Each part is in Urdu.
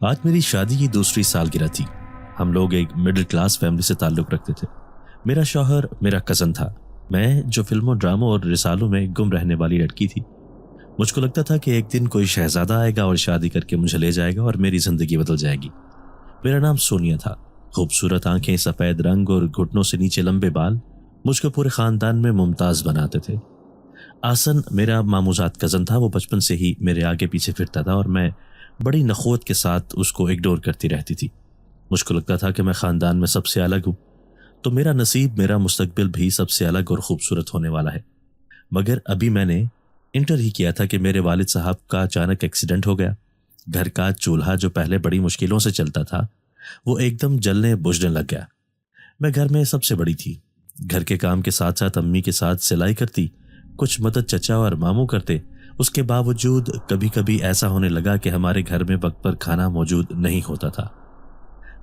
آج میری شادی کی دوسری سالگرہ تھی۔ ہم لوگ ایک مڈل کلاس فیملی سے تعلق رکھتے تھے۔ میرا شوہر میرا کزن تھا، میں جو فلموں ڈراموں اور رسالوں میں گم رہنے والی لڑکی تھی۔ مجھ کو لگتا تھا کہ ایک دن کوئی شہزادہ آئے گا اور شادی کر کے مجھے لے جائے گا اور میری زندگی بدل جائے گی۔ میرا نام سونیا تھا۔ خوبصورت آنکھیں، سفید رنگ اور گھٹنوں سے نیچے لمبے بال مجھ کو پورے خاندان میں ممتاز بناتے تھے۔ آسن میرا ماموزاد کزن تھا، وہ بچپن سے ہی میرے آگے پیچھے پھرتا تھا اور میں بڑی نخوت کے ساتھ اس کو اگنور کرتی رہتی تھی۔ مجھ کو لگتا تھا کہ میں خاندان میں سب سے الگ ہوں، تو میرا نصیب، میرا مستقبل بھی سب سے الگ اور خوبصورت ہونے والا ہے۔ مگر ابھی میں نے انٹر ہی کیا تھا کہ میرے والد صاحب کا اچانک ایکسیڈنٹ ہو گیا۔ گھر کا چولہا جو پہلے بڑی مشکلوں سے چلتا تھا وہ ایک دم جلنے بجھنے لگ گیا۔ میں گھر میں سب سے بڑی تھی۔ گھر کے کام کے ساتھ ساتھ امی کے ساتھ سلائی کرتی، کچھ مدد چچا اور ماموں کرتے۔ اس کے باوجود کبھی کبھی ایسا ہونے لگا کہ ہمارے گھر میں وقت پر کھانا موجود نہیں ہوتا تھا۔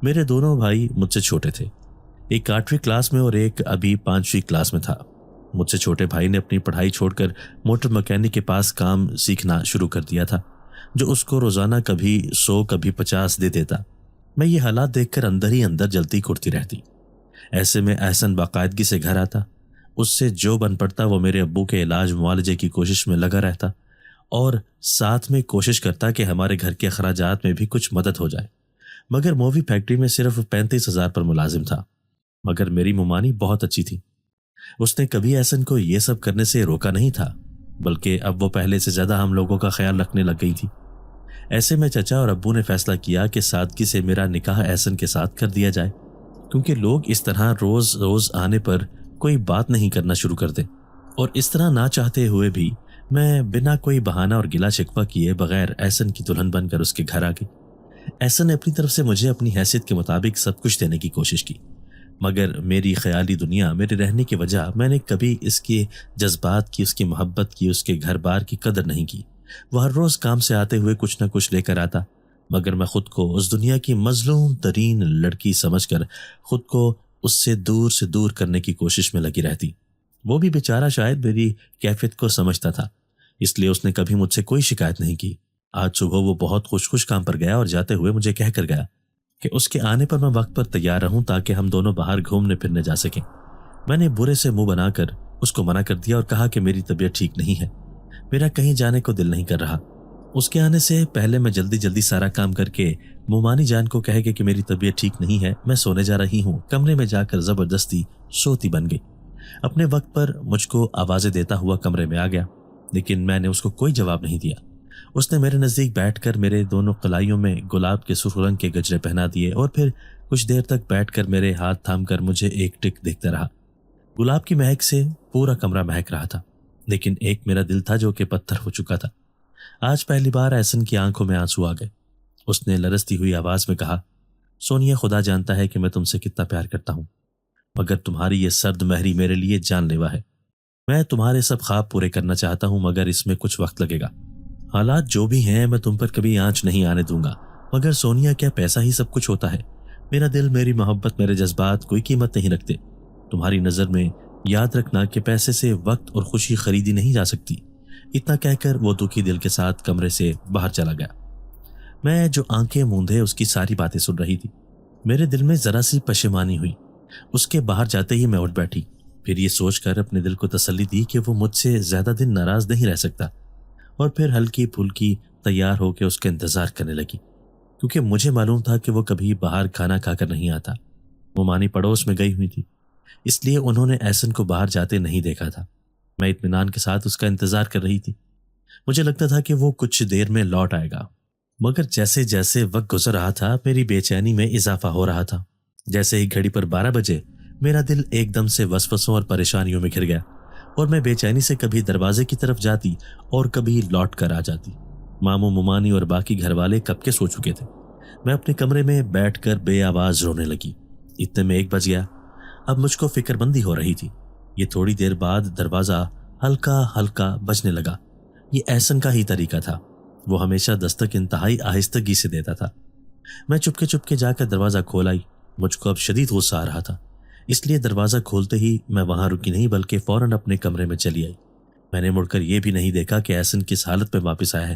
میرے دونوں بھائی مجھ سے چھوٹے تھے، ایک 8ویں کلاس میں اور ایک ابھی 5ویں کلاس میں تھا۔ مجھ سے چھوٹے بھائی نے اپنی پڑھائی چھوڑ کر موٹر مکینک کے پاس کام سیکھنا شروع کر دیا تھا، جو اس کو روزانہ کبھی 100 کبھی 50 دے دیتا۔ میں یہ حالات دیکھ کر اندر ہی اندر جلتی کرتی رہتی۔ ایسے میں احسن باقاعدگی سے گھر آتا، اس سے جو بن پڑتا وہ میرے ابو کے علاج معالجے کی کوشش میں لگا رہتا اور ساتھ میں کوشش کرتا کہ ہمارے گھر کے اخراجات میں بھی کچھ مدد ہو جائے۔ مگر مووی فیکٹری میں صرف 35,000 پر ملازم تھا۔ مگر میری ممانی بہت اچھی تھی، اس نے کبھی احسن کو یہ سب کرنے سے روکا نہیں تھا، بلکہ اب وہ پہلے سے زیادہ ہم لوگوں کا خیال رکھنے لگ گئی تھی۔ ایسے میں چچا اور ابو نے فیصلہ کیا کہ سادگی سے میرا نکاح احسن کے ساتھ کر دیا جائے، کیونکہ لوگ اس طرح روز روز آنے پر کوئی بات نہیں کرنا شروع کر دے۔ اور اس طرح نہ چاہتے ہوئے بھی میں بنا کوئی بہانہ اور گلا شکوہ کیے بغیر احسن کی دلہن بن کر اس کے گھر آ گئی۔ احسن نے اپنی طرف سے مجھے اپنی حیثیت کے مطابق سب کچھ دینے کی کوشش کی، مگر میری خیالی دنیا، میرے رہنے کی وجہ، میں نے کبھی اس کے جذبات کی، اس کی محبت کی، اس کے گھر بار کی قدر نہیں کی۔ وہ ہر روز کام سے آتے ہوئے کچھ نہ کچھ لے کر آتا، مگر میں خود کو اس دنیا کی مظلوم ترین لڑکی سمجھ کر خود کو اس سے دور کرنے کی کوشش میں لگی رہتی۔ وہ بھی بیچارہ شاید میری کیفیت کو سمجھتا تھا، اس لیے اس نے کبھی مجھ سے کوئی شکایت نہیں کی۔ آج صبح وہ بہت خوش کام پر گیا اور جاتے ہوئے مجھے کہہ کر گیا کہ اس کے آنے پر میں وقت پر تیار رہوں تاکہ ہم دونوں باہر گھومنے پھرنے جا سکیں۔ میں نے برے سے منہ بنا کر اس کو منع کر دیا اور کہا کہ میری طبیعت ٹھیک نہیں ہے، میرا کہیں جانے کو دل نہیں کر رہا۔ اس کے آنے سے پہلے میں جلدی سارا کام کر کے مومانی جان کو کہہ کے کہ میری طبیعت ٹھیک نہیں ہے، میں سونے جا رہی ہوں، کمرے میں جا کر زبردستی سوتی بن گئی۔ اپنے وقت پر مجھ کو آوازیں دیتا ہوا کمرے میں آ گیا، لیکن میں نے اس کو کوئی جواب نہیں دیا۔ اس نے میرے نزدیک بیٹھ کر میرے دونوں کلائیوں میں گلاب کے سرخ رنگ کے گجرے پہنا دیے اور پھر کچھ دیر تک بیٹھ کر میرے ہاتھ تھام کر مجھے ایک ٹک دیکھتا رہا۔ گلاب کی مہک سے پورا کمرہ مہک رہا تھا، لیکن ایک میرا دل تھا جو کہ پتھر ہو چکا تھا۔ آج پہلی بار احسن کی آنکھوں میں آنسو آ گئے۔ اس نے لرزتی ہوئی آواز میں کہا، سونیا، خدا جانتا ہے کہ میں تم سے کتنا پیار کرتا ہوں، مگر تمہاری یہ سرد مہری میرے لیے جان لیوا ہے۔ میں تمہارے سب خواب پورے کرنا چاہتا ہوں، مگر اس میں کچھ وقت لگے گا۔ حالات جو بھی ہیں میں تم پر کبھی آنچ نہیں آنے دوں گا، مگر سونیا، کیا پیسہ ہی سب کچھ ہوتا ہے؟ میرا دل، میری محبت، میرے جذبات کوئی قیمت نہیں رکھتے۔ تمہاری نظر میں یاد رکھنا کہ پیسے سے وقت اور خوشی خریدی نہیں جا سکتی۔ اتنا کہہ کر وہ دکھی دل کے ساتھ کمرے سے باہر چلا گیا۔ میں جو آنکھیں موندے اس کی ساری باتیں سن رہی تھی، میرے دل میں ذرا سی پشیمانی ہوئی۔ اس کے باہر جاتے ہی میں اٹھ بیٹھی، پھر یہ سوچ کر اپنے دل کو تسلی دی کہ وہ مجھ سے زیادہ دن ناراض نہیں رہ سکتا، اور پھر ہلکی پھلکی تیار ہو کے اس کا انتظار کرنے لگی، کیونکہ مجھے معلوم تھا کہ وہ کبھی باہر کھانا کھا کر نہیں آتا۔ وہ مانی پڑوس میں گئی ہوئی تھی، اس لیے انہوں نے احسن کو باہر جاتے نہیں دیکھا تھا۔ میں اطمینان کے ساتھ اس کا انتظار کر رہی تھی، مجھے لگتا تھا کہ وہ کچھ دیر میں لوٹ آئے گا، مگر جیسے جیسے وقت گزر رہا تھا میری بے چینی میں اضافہ ہو رہا تھا۔ جیسے ہی گھڑی پر 12 بجے میرا دل ایک دم سے وسوسوں اور پریشانیوں میں گھر گیا، اور میں بے چینی سے کبھی دروازے کی طرف جاتی اور کبھی لوٹ کر آ جاتی۔ ماموں، ممانی اور باقی گھر والے کب کے سو چکے تھے۔ میں اپنے کمرے میں بیٹھ کر بے آواز رونے لگی۔ اتنے میں 1 بج گیا۔ اب مجھ کو فکر مندی ہو رہی تھی۔ یہ تھوڑی دیر بعد دروازہ ہلکا ہلکا بجنے لگا۔ یہ احسن کا ہی طریقہ تھا، وہ ہمیشہ دستک انتہائی آہستگی سے دیتا تھا۔ میں چپکے جا کر دروازہ کھول آئی۔ مجھ کو اب شدید غصہ آ رہا تھا، اس لیے دروازہ کھولتے ہی میں وہاں رکی نہیں بلکہ فوراً اپنے کمرے میں چلی آئی۔ میں نے مڑ کر یہ بھی نہیں دیکھا کہ احسن کس حالت میں واپس آیا ہے۔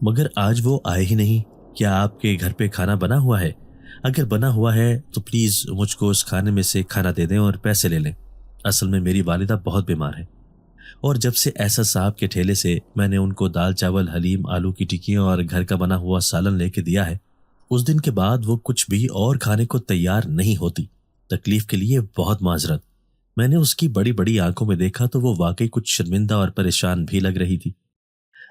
مگر آج وہ آئے ہی نہیں۔ کیا آپ کے گھر پہ کھانا بنا ہوا ہے؟ اگر بنا ہوا ہے تو پلیز مجھ کو اس کھانے میں سے کھانا دے دیں اور پیسے لے لیں۔ اصل میں میری والدہ بہت بیمار ہے، اور جب سے احسن صاحب کے ٹھیلے سے میں نے ان کو دال چاول حلیم آلو کی ٹکیاں اور گھر کا بنا ہوا سالن لے کے دیا ہے، اس دن کے بعد وہ کچھ بھی اور کھانے کو تیار نہیں ہوتی۔ تکلیف کے لیے بہت معذرت۔ میں نے اس کی بڑی بڑی آنکھوں میں دیکھا تو وہ واقعی کچھ شرمندہ اور پریشان بھی لگ رہی تھی۔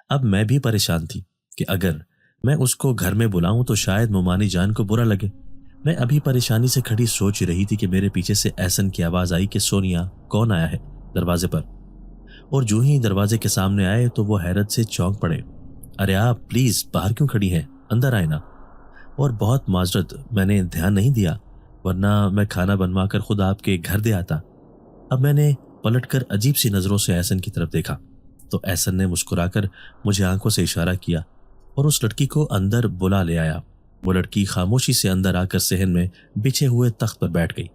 اب میں بھی پریشان تھی کہ اگر میں اس کو گھر میں بلاؤں تو شاید مومانی جان کو برا لگے۔ میں ابھی پریشانی سے کھڑی سوچ رہی تھی کہ میرے پیچھے سے احسن کی آواز آئی کہ سونیا کون آیا ہے دروازے پر، اور جو ہی دروازے کے سامنے آئے تو وہ حیرت سے چونک پڑے۔ ارے آپ پلیز باہر کیوں کھڑی ہیں، اندر آئے نا۔ اور بہت معذرت، میں نے دھیان نہیں دیا، ورنہ میں کھانا بنوا کر خود آپ کے گھر دے آتا۔ اب میں نے پلٹ کر عجیب سی نظروں سے احسن کی طرف دیکھا تو احسن نے مسکرا کر مجھے آنکھوں سے اشارہ کیا اور اس لڑکی کو اندر بلا لے آیا۔ وہ لڑکی خاموشی سے اندر آ کر صحن میں بچھے ہوئے تخت پر بیٹھ گئی۔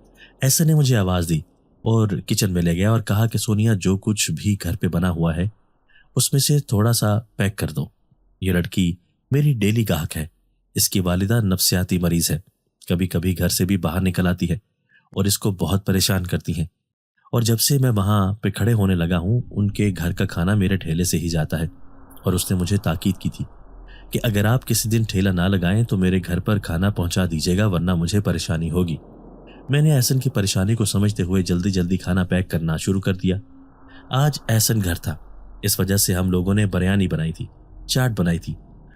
احسن نے مجھے آواز دی اور کچن میں لے گیا اور کہا کہ سونیا جو کچھ بھی گھر پہ بنا ہوا ہے اس میں سے تھوڑا سا پیک کر دو۔ یہ لڑکی میری ڈیلی گاہک ہے۔ اس کی والدہ نفسیاتی مریض ہے، کبھی کبھی گھر سے بھی باہر نکل آتی ہے اور اس کو بہت پریشان کرتی ہیں، اور جب سے میں وہاں پہ کھڑے ہونے لگا ہوں ان کے گھر کا کھانا میرے ٹھیلے سے ہی جاتا ہے۔ اور اس نے مجھے تاکید کی تھی کہ اگر آپ کسی دن ٹھیلا نہ لگائیں تو میرے گھر پر کھانا پہنچا دیجیے گا ورنہ مجھے پریشانی ہوگی۔ میں نے احسن کی پریشانی کو سمجھتے ہوئے جلدی جلدی کھانا پیک کرنا شروع کر دیا۔ آج احسن گھر تھا، اس وجہ سے ہم لوگوں نے بریانی بنائی تھی، چاٹ بنائی تھی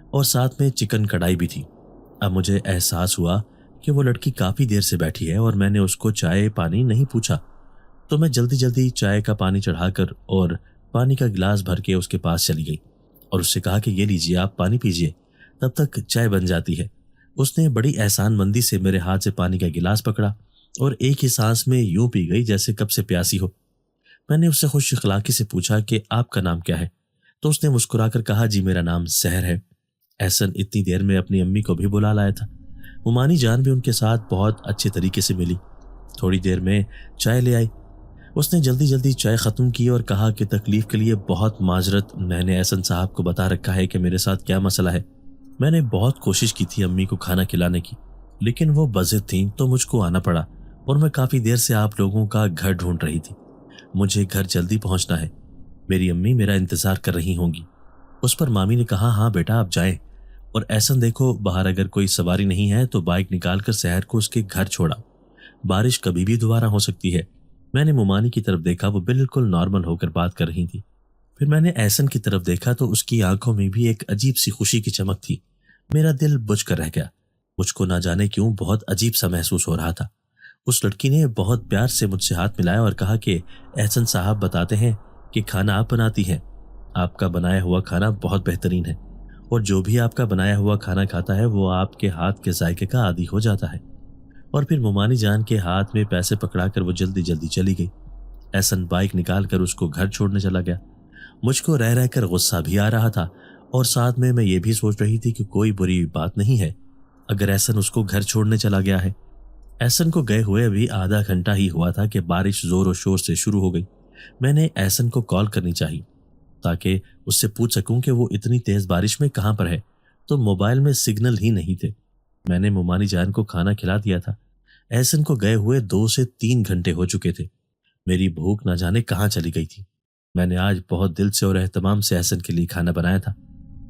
اور ساتھ میں چکن کڑھائی بھی تھی۔ اب مجھے احساس ہوا کہ وہ لڑکی کافی دیر سے بیٹھی ہے اور میں نے اس کو چائے پانی نہیں پوچھا، تو میں جلدی جلدی چائے کا پانی چڑھا کر اور پانی کا گلاس بھر کے اس کے پاس چلی گئی اور اس سے کہا کہ یہ لیجیے آپ پانی پیجیے، تب تک چائے بن جاتی ہے۔ اس نے بڑی احسان مندی سے میرے ہاتھ سے پانی کا گلاس پکڑا اور ایک ہی سانس میں یوں پی گئی جیسے کب سے پیاسی ہو۔ میں نے اس سے خوش اخلاقی سے پوچھا کہ آپ کا نام کیا ہے، تو اس نے مسکرا کر کہا جی میرا نام سحر ہے۔ احسن اتنی دیر میں اپنی امی کو بھی بلا لایا تھا۔ مومانی جان بھی ان کے ساتھ بہت اچھے طریقے سے ملی، تھوڑی دیر میں چائے لے آئی۔ اس نے جلدی جلدی چائے ختم کی اور کہا کہ تکلیف کے لیے بہت معذرت، میں نے احسن صاحب کو بتا رکھا ہے کہ میرے ساتھ کیا مسئلہ ہے۔ میں نے بہت کوشش کی تھی امی کو کھانا کھلانے کی، لیکن وہ بضد تھیں تو مجھ کو آنا پڑا، اور میں کافی دیر سے آپ لوگوں کا گھر ڈھونڈ رہی تھی۔ مجھے گھر جلدی پہنچنا ہے، میری امی میرا انتظار کر رہی ہوں گی۔ اس پر مامی نے کہا ہاں بیٹا آپ جائیں، اور احسن دیکھو باہر اگر کوئی سواری نہیں ہے تو بائک نکال کر سحر کو اس کے گھر چھوڑا، بارش کبھی بھی دوبارہ ہو سکتی ہے۔ میں نے مومانی کی طرف دیکھا، وہ بالکل نارمل ہو کر بات کر رہی تھی۔ پھر میں نے احسن کی طرف دیکھا تو اس کی آنکھوں میں بھی ایک عجیب سی خوشی کی چمک تھی۔ میرا دل بجھ کر رہ گیا، مجھ کو نہ جانے کیوں بہت عجیب سا محسوس ہو رہا تھا۔ اس لڑکی نے بہت پیار سے مجھ سے ہاتھ ملایا اور کہا کہ احسن صاحب بتاتے ہیں کہ کھانا آپ بناتی ہیں، آپ کا بنایا ہوا کھانا بہت بہترین ہے، اور جو بھی آپ کا بنایا ہوا کھانا کھاتا ہے وہ آپ کے ہاتھ کے ذائقے کا عادی ہو جاتا ہے۔ اور پھر مومانی جان کے ہاتھ میں پیسے پکڑا کر وہ جلدی جلدی چلی گئی۔ احسن بائک نکال کر اس کو گھر چھوڑنے چلا گیا۔ مجھ کو رہ رہ کر غصہ بھی آ رہا تھا، اور ساتھ میں یہ بھی سوچ رہی تھی کہ کوئی بری بات نہیں ہے اگر احسن اس کو گھر چھوڑنے چلا گیا ہے۔ احسن کو گئے ہوئے ابھی آدھا گھنٹہ ہی ہوا تھا کہ بارش زور و شور سے شروع ہو گئی۔ میں نے احسن کو کال کرنی چاہی تاکہ اس سے پوچھ سکوں کہ وہ اتنی تیز بارش میں کہاں پر ہے، تو موبائل میں سگنل ہی نہیں تھے۔ میں نے مومانی جان کو کھانا کھلا دیا تھا۔ احسن کو گئے ہوئے 2 سے 3 گھنٹے ہو چکے تھے۔ میری بھوک نہ جانے کہاں چلی گئی تھی۔ میں نے آج بہت دل سے اور اہتمام سے احسن کے لیے کھانا بنایا تھا۔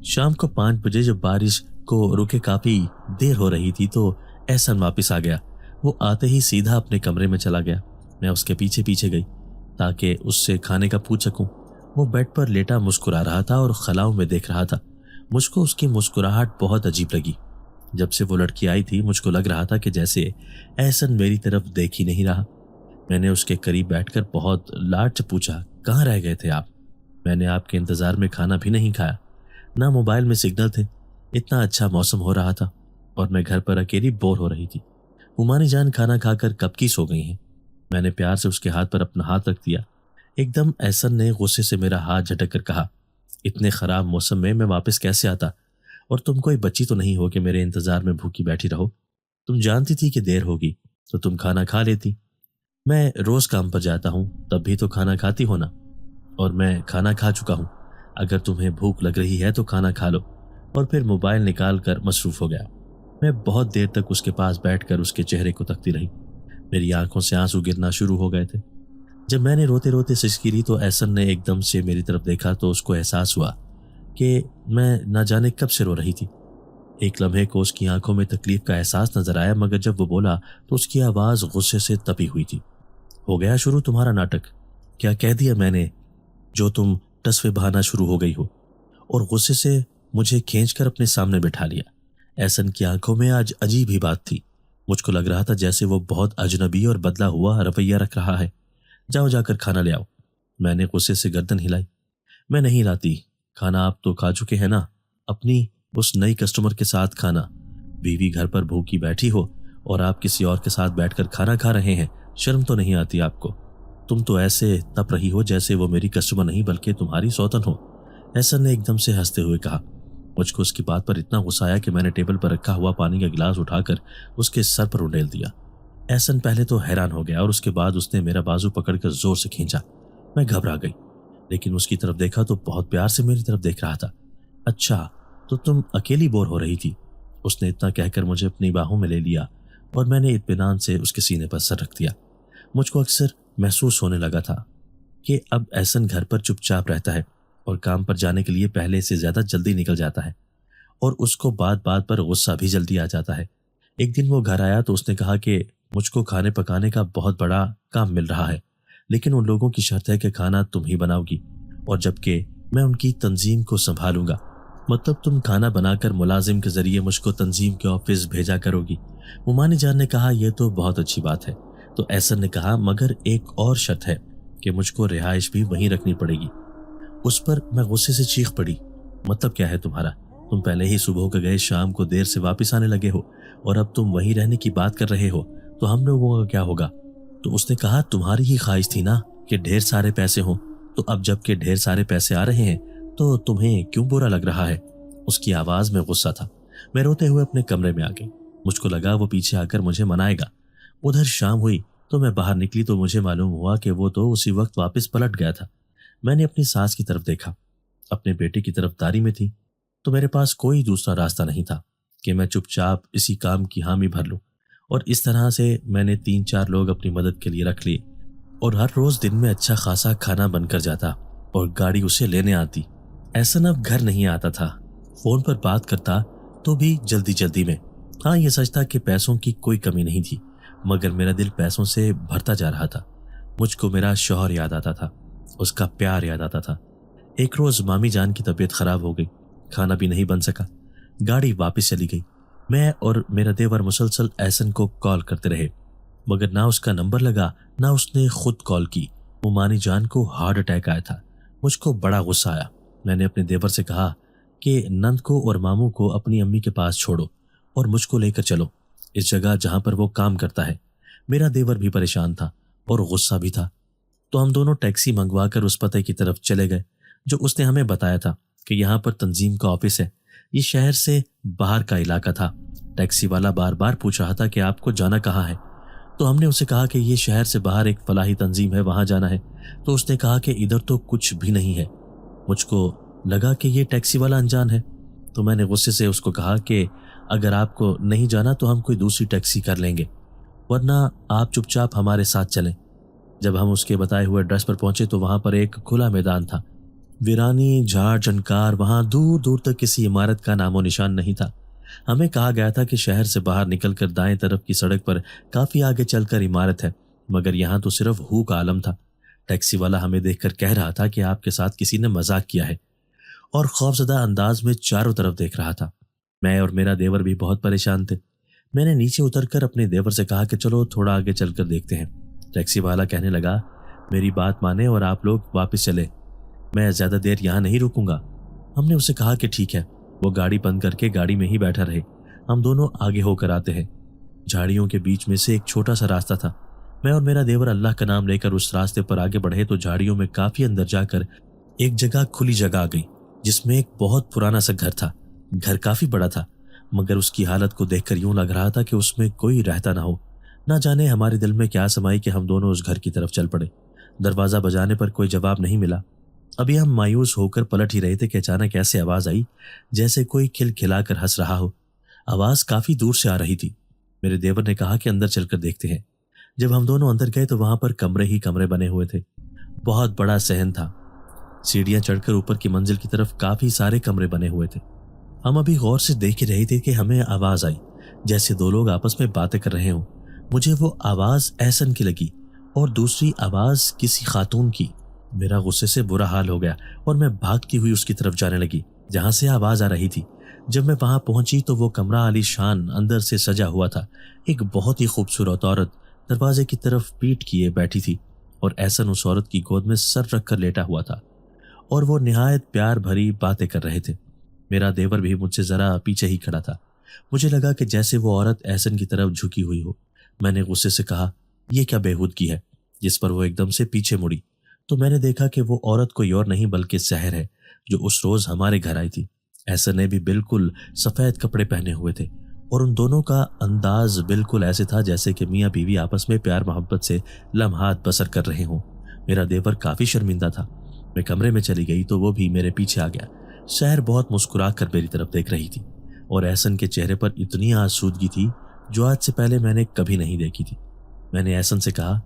شام کو 5 بجے جب بارش کو رکے کافی دیر ہو رہی تھی تو احسن واپس آ گیا۔ وہ آتے ہی سیدھا اپنے کمرے میں چلا گیا۔ میں اس کے پیچھے پیچھے گئی تاکہ اس سے کھانے کا پوچھ سکوں۔ وہ بیڈ پر لیٹا مسکرا رہا تھا اور خلاؤں میں دیکھ رہا تھا۔ مجھ کو اس کی مسکراہٹ بہت عجیب لگی۔ جب سے وہ لڑکی آئی تھی مجھ کو لگ رہا تھا کہ جیسے احسن میری طرف دیکھ ہی نہیں رہا۔ میں نے اس کے قریب بیٹھ کر بہت لاڈ سے پوچھا کہاں رہ گئے تھے آپ؟ میں نے آپ کے انتظار میں کھانا بھی نہیں کھایا، نہ موبائل میں سگنل تھے، اتنا اچھا موسم ہو رہا تھا اور میں گھر پر اکیلی بور ہو رہی تھی۔ مومانی جان کھانا کھا کر کب کی سو گئی ہیں۔ میں نے پیار سے اس کے ہاتھ پر اپنا ہاتھ رکھ دیا۔ ایک دم احسن نے غصے سے میرا ہاتھ جھٹک کر کہا اتنے خراب موسم میں واپس کیسے آتا، اور تم کوئی بچی تو نہیں ہو کہ میرے انتظار میں بھوکی بیٹھی رہو۔ تم جانتی تھی کہ دیر ہوگی تو تم کھانا کھا لیتی۔ میں روز کام پر جاتا ہوں تب بھی تو کھانا کھاتی ہو نا، اور میں کھانا کھا چکا ہوں۔ اگر تمہیں بھوک لگ رہی ہے تو کھانا کھا لو، اور پھر موبائل نکال کر مصروف ہو گیا۔ میں بہت دیر تک اس کے پاس بیٹھ کر اس کے چہرے کو تکتی رہی۔ میری آنکھوں سے آنسو گرنا شروع ہو گئے تھے۔ جب میں نے روتے روتے سسکری تو احسن نے ایک دم سے میری طرف دیکھا تو اس کو احساس ہوا کہ میں نہ جانے کب سے رو رہی تھی۔ ایک لمحے کو اس کی آنکھوں میں تکلیف کا احساس نظر آیا، مگر جب وہ بولا تو اس کی آواز غصے سے تپی ہوئی تھی۔ ہو گیا شروع تمہارا ناٹک؟ کیا کہہ دیا میں نے جو تم ٹسوے بہانا شروع ہو گئی ہو؟ اور غصے سے مجھے کھینچ کر اپنے سامنے بٹھا لیا۔ احسن کی آنکھوں میں آج عجیب ہی بات تھی۔ مجھ کو لگ رہا تھا جیسے وہ بہت اجنبی اور بدلا ہوا رویہ رکھ رہا ہے۔ جاؤ جا کر کھانا لے آؤ۔ میں نے غصے سے گردن ہلائی۔ میں نہیں لاتی، کھانا آپ تو کھا چکے ہیں نا، اپنی اس نئی کسٹمر کے ساتھ کھانا۔ بیوی گھر پر بھوکی بیٹھی ہو اور آپ کسی اور کے ساتھ بیٹھ کر کھانا کھا رہے ہیں، شرم تو نہیں آتی آپ کو؟ تم تو ایسے تپ رہی ہو جیسے وہ میری کسٹمر نہیں بلکہ تمہاری سوتن ہو، احسن نے ایک دم سے ہنستے ہوئے کہا۔ مجھ کو اس کی بات پر اتنا غصہ آیا کہ میں نے ٹیبل پر رکھا ہوا پانی کا گلاس اٹھا کر اس کے سر پر انڈیل دیا۔ احسن پہلے تو حیران ہو گیا اور اس کے بعد اس نے میرا بازو پکڑ کر زور سے کھینچا۔ میں گھبرا گئی، لیکن اس کی طرف دیکھا تو بہت پیار سے میری طرف دیکھ رہا تھا۔ اچھا تو تم اکیلی بور ہو رہی تھی؟ اس نے اتنا کہہ کر مجھے اپنی باہوں میں لے لیا اور میں نے اطمینان سے اس کے سینے پر سر رکھ دیا۔ مجھ کو اکثر محسوس ہونے لگا تھا کہ اب احسن گھر پر چپ چاپ رہتا ہے اور کام پر جانے کے لیے پہلے سے زیادہ جلدی نکل جاتا ہے، اور اس کو بات بات پر غصہ بھی جلدی آ جاتا ہے۔ ایک دن وہ گھر آیا تو اس نے کہا کہ مجھ کو کھانے پکانے کا بہت بڑا کام مل رہا ہے، لیکن ان لوگوں کی شرط ہے کہ کھانا تم ہی بناؤ گی، اور جبکہ میں ان کی تنظیم کو سنبھالوں گا۔ مطلب تم کھانا بنا کر ملازم کے ذریعے مجھ کو تنظیم کے آفس بھیجا کرو گی۔ ممانی جان نے کہا یہ تو بہت اچھی بات ہے۔ تو احسن نے کہا مگر ایک اور شرط ہے کہ مجھ کو رہائش بھی وہیں رکھنی پڑے گی۔ اس پر میں غصے سے چیخ پڑی، مطلب کیا ہے تمہارا؟ تم پہلے ہی صبح کے گئے شام کو دیر سے واپس آنے لگے ہو اور اب تم وہیں رہنے کی بات کر رہے ہو، تو ہم لوگوں کا کیا ہوگا؟ تو اس نے کہا تمہاری ہی خواہش تھی نا کہ ڈھیر سارے پیسے ہوں، تو اب جب کہ ڈھیر سارے پیسے آ رہے ہیں تو تمہیں کیوں برا لگ رہا ہے؟ اس کی آواز میں غصہ تھا۔ میں روتے ہوئے اپنے کمرے میں آ گئی۔ مجھ کو لگا وہ پیچھے آ کر مجھے منائے گا۔ ادھر شام ہوئی تو میں باہر نکلی تو مجھے معلوم ہوا کہ وہ تو اسی وقت واپس پلٹ گیا تھا۔ میں نے اپنی ساس کی طرف دیکھا، اپنے بیٹے کی طرف داری میں تھی، تو میرے پاس کوئی دوسرا راستہ نہیں تھا کہ میں چپ چاپ اسی کام کی حامی بھر لوں، اور اس طرح سے میں نے 3-4 لوگ اپنی مدد کے لیے رکھ لیے، اور ہر روز دن میں اچھا خاصا کھانا بن کر جاتا اور گاڑی اسے لینے آتی۔ ایسا اب گھر نہیں آتا تھا، فون پر بات کرتا تو بھی جلدی جلدی میں۔ ہاں یہ سچ تھا کہ پیسوں کی کوئی کمی نہیں تھی، مگر میرا دل پیسوں سے بھرتا جا رہا تھا۔ مجھ کو میرا شوہر یاد آتا تھا، اس کا پیار یاد آتا تھا۔ ایک روز مامی جان کی طبیعت خراب ہو گئی، کھانا بھی نہیں بن سکا، گاڑی واپس چلی گئی۔ میں اور میرا دیور مسلسل احسن کو کال کرتے رہے، مگر نہ اس کا نمبر لگا نہ اس نے خود کال کی۔ ممانی جان کو ہارٹ اٹیک آیا تھا۔ مجھ کو بڑا غصہ آیا۔ میں نے اپنے دیور سے کہا کہ نند کو اور ماموں کو اپنی امی کے پاس چھوڑو اور مجھ کو لے کر چلو اس جگہ جہاں پر وہ کام کرتا ہے۔ میرا دیور بھی پریشان تھا اور غصہ بھی تھا، تو ہم دونوں ٹیکسی منگوا کر اس پتے کی طرف چلے گئے جو اس نے ہمیں بتایا تھا کہ یہاں پر تنظیم کا آفس ہے۔ یہ شہر سے باہر کا علاقہ تھا۔ ٹیکسی والا بار بار پوچھ رہا تھا کہ آپ کو جانا کہاں ہے، تو ہم نے اسے کہا کہ یہ شہر سے باہر ایک فلاحی تنظیم ہے، وہاں جانا ہے۔ تو اس نے کہا کہ ادھر تو کچھ بھی نہیں ہے۔ مجھ کو لگا کہ یہ ٹیکسی والا انجان ہے، تو میں نے غصے سے اس کو کہا کہ اگر آپ کو نہیں جانا تو ہم کوئی دوسری ٹیکسی کر لیں گے، ورنہ آپ چپ چاپ ہمارے ساتھ چلیں۔ جب ہم اس کے بتائے ہوئے ایڈریس پر پہنچے تو وہاں پر ایک کھلا میدان تھا، ویرانی جھاڑ جھنکار، وہاں دور دور تک کسی عمارت کا نام و نشان نہیں تھا۔ ہمیں کہا گیا تھا کہ شہر سے باہر نکل کر دائیں طرف کی سڑک پر کافی آگے چل کر عمارت ہے، مگر یہاں تو صرف ہو کا عالم تھا۔ ٹیکسی والا ہمیں دیکھ کر کہہ رہا تھا کہ آپ کے ساتھ کسی نے مذاق کیا ہے، اور خوفزدہ انداز میں چاروں طرف دیکھ رہا تھا۔ میں اور میرا دیور بھی بہت پریشان تھے۔ میں نے نیچے اتر کر اپنے دیور سے کہا کہ چلو تھوڑا آگے چل کر دیکھتے ہیں۔ ٹیکسی والا کہنے لگا میری بات مانے اور آپ لوگ واپس چلے، میں زیادہ دیر یہاں نہیں رکوں گا۔ ہم نے اسے کہا کہ ٹھیک ہے۔ وہ گاڑی بند کر کے گاڑی میں ہی بیٹھا رہے۔ ہم دونوں آگے ہو کر آتے ہیں۔ جھاڑیوں کے بیچ میں سے ایک چھوٹا سا راستہ تھا۔ میں اور میرا دیور اللہ کا نام لے کر اس راستے پر آگے بڑھے تو جھاڑیوں میں کافی اندر جا کر ایک جگہ کھلی جگہ آ گئی جس میں ایک بہت پرانا سا گھر تھا۔ گھر کافی بڑا تھا، مگر اس کی حالت کو دیکھ کر یوں لگ رہا تھا کہ اس میں کوئی رہتا نہ ہو۔ نہ جانے ہمارے دل میں کیا سمائی کہ ہم دونوں اس گھر کی طرف چل پڑے۔ دروازہ بجانے پر کوئی جواب نہیں ملا۔ ابھی ہم مایوس ہو کر پلٹ ہی رہے تھے کہ اچانک ایسے آواز آئی جیسے کوئی کھل کھلا کر ہنس رہا ہو۔ آواز کافی دور سے آ رہی تھی۔ میرے دیور نے کہا کہ اندر چل کر دیکھتے ہیں۔ جب ہم دونوں اندر گئے تو وہاں پر کمرے ہی کمرے بنے ہوئے تھے۔ بہت بڑا صحن تھا۔ سیڑھیاں چڑھ کر اوپر کی منزل کی طرف کافی سارے کمرے بنے ہوئے تھے۔ ہم ابھی غور سے دیکھ رہے تھے کہ ہمیں آواز آئی جیسے دو لوگ آپس میں باتیں کر رہے ہوں۔ مجھے وہ آواز احسن کی لگی اور دوسری آواز کسی خاتون کی۔ میرا غصے سے برا حال ہو گیا اور میں بھاگتی ہوئی اس کی طرف جانے لگی جہاں سے آواز آ رہی تھی۔ جب میں وہاں پہنچی تو وہ کمرہ عالی شان اندر سے سجا ہوا تھا۔ ایک بہت ہی خوبصورت عورت دروازے کی طرف پیٹ کیے بیٹھی تھی اور احسن اس عورت کی گود میں سر رکھ کر لیٹا ہوا تھا اور وہ نہایت پیار بھری باتیں کر رہے تھے۔ میرا دیور بھی مجھ سے ذرا پیچھے ہی کھڑا تھا۔ مجھے لگا کہ جیسے وہ عورت احسن کی طرف جھکی ہوئی ہو۔ میں نے غصے سے کہا، یہ کیا بےہودگی ہے؟ جس پر وہ ایک دم سے پیچھے مڑی تو میں نے دیکھا کہ وہ عورت کوئی اور نہیں بلکہ سحر ہے جو اس روز ہمارے گھر آئی تھی۔ احسن نے بھی بالکل سفید کپڑے پہنے ہوئے تھے اور ان دونوں کا انداز بالکل ایسے تھا جیسے کہ میاں بیوی آپس میں پیار محبت سے لمحات بسر کر رہے ہوں۔ میرا دیور کافی شرمندہ تھا۔ میں کمرے میں چلی گئی تو وہ بھی میرے پیچھے آ گیا۔ سحر بہت مسکرا کر میری طرف دیکھ رہی تھی اور احسن کے چہرے پر اتنی آسودگی تھی جو آج سے پہلے میں نے کبھی نہیں دیکھی تھی۔ میں نے احسن سے کہا،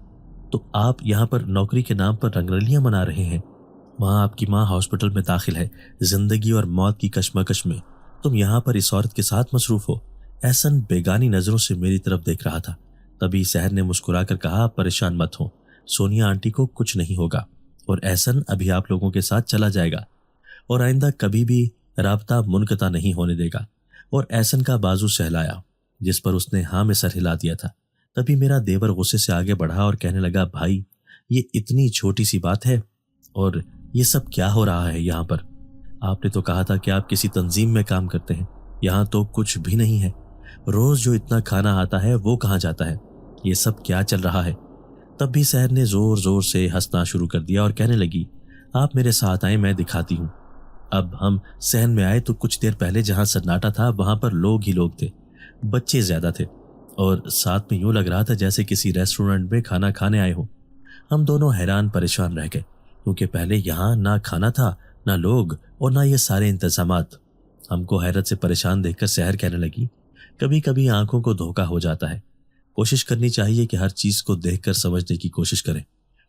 تو آپ یہاں پر نوکری کے نام پر رنگرلیاں منا رہے ہیں؟ وہاں آپ کی ماں ہاسپٹل میں داخل ہے، زندگی اور موت کی کشمکش میں تم یہاں پر اس عورت کے ساتھ مصروف ہو۔ احسن بیگانی نظروں سے میری طرف دیکھ رہا تھا۔ تبھی سحر نے مسکرا کر کہا، پریشان مت ہو، سونیا آنٹی کو کچھ نہیں ہوگا اور احسن ابھی آپ لوگوں کے ساتھ چلا جائے گا اور آئندہ کبھی بھی رابطہ منقطع نہیں ہونے دے گا۔ اور احسن کا بازو سہلایا جس پر اس نے ہاں میں سر ہلا دیا تھا۔ تبھی میرا دیور غصے سے آگے بڑھا اور کہنے لگا، بھائی یہ اتنی چھوٹی سی بات ہے اور یہ سب کیا ہو رہا ہے یہاں پر؟ آپ نے تو کہا تھا کہ آپ کسی تنظیم میں کام کرتے ہیں، یہاں تو کچھ بھی نہیں ہے۔ روز جو اتنا کھانا آتا ہے وہ کہاں جاتا ہے؟ یہ سب کیا چل رہا ہے؟ تب بھی سحر نے زور زور سے ہنسنا شروع کر دیا اور کہنے لگی، آپ میرے ساتھ آئیں، میں دکھاتی ہوں۔ اب ہم صحن میں آئے تو کچھ دیر پہلے جہاں سناٹا تھا وہاں پر لوگ ہی لوگ تھے، بچے زیادہ تھے اور ساتھ میں یوں لگ رہا تھا جیسے کسی ریسٹورنٹ میں کھانا کھانے آئے ہوں۔ ہم دونوں حیران پریشان رہ گئے کیونکہ پہلے یہاں نہ کھانا تھا، نہ لوگ اور نہ یہ سارے انتظامات۔ ہم کو حیرت سے پریشان دیکھ کر سحر کہنے لگی، کبھی کبھی آنکھوں کو دھوکا ہو جاتا ہے، کوشش کرنی چاہیے کہ ہر چیز کو دیکھ کر سمجھنے کی کوشش کریں